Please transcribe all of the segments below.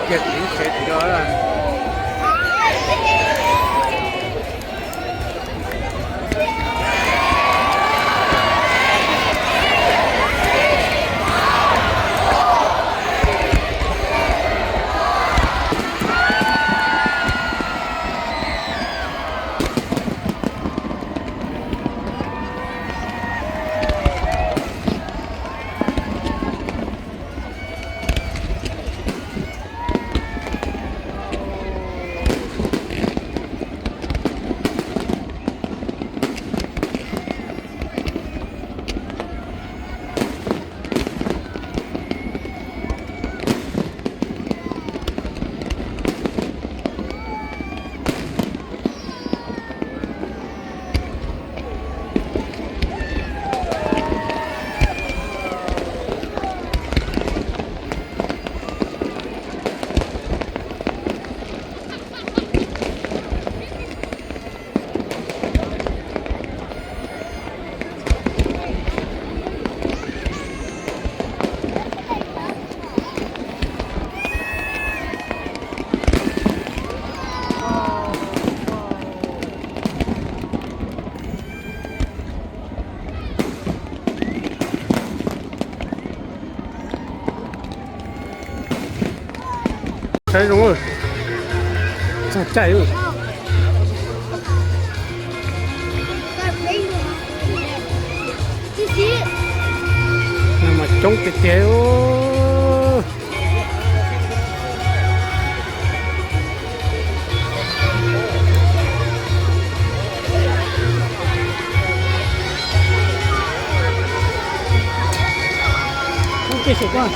Chết những chết đó là ใช่รู้สนใจอยู่ mà trống cái chéo cái số con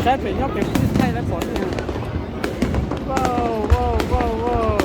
lại phải nhóc phải thay lại bỏ đi. Wow, wow, wow, wow.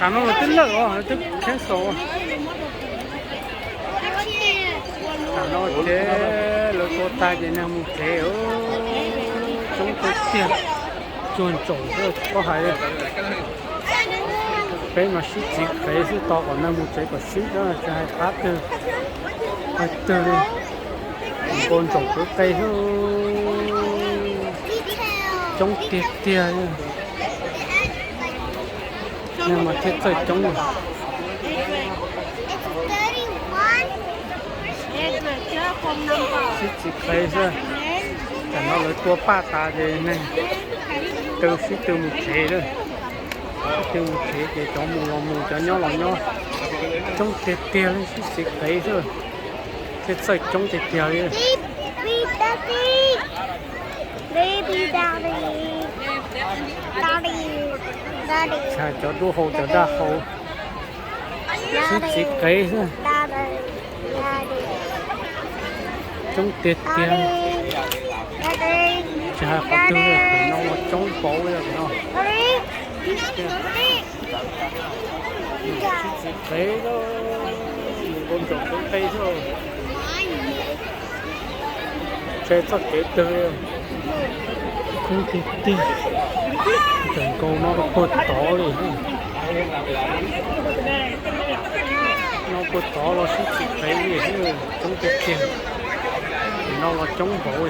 Cảm ơn tính lợi quá, tức thế số. Cảm ơn thế, lối cô ta chỉ nằm một thế ơ, chúng tôi tiền, chuẩn trổ thôi, có hay đấy. Cái mà ship chỉ cái是到我那木这个 ship đó就係拍嘅，係對嘅，乾做佢計咯，種跌跌啊，nhưng mà thiết最種啊。ship chỉ cái thôi, cả nó lấy tua ba ta gì này, từ ship từ một thế thôi. Tiêu thế để cho mù cho nhau trong tiệt tiêu xịt thấy thôi cái sợi trong tiệt tiêu đi cha cho đu hồ cho đa hồ xịt thấy thôi trong tiệt tiêu cha có tư nó trong phố rồi nó thế đó con trộm cũng cây thôi chơi chắc cái tươi không kịp đi chẳng câu nó cột to đi nó cột to nó sẽ chỉ thấy gì chứ chống cái tiền nó là chống bộ ha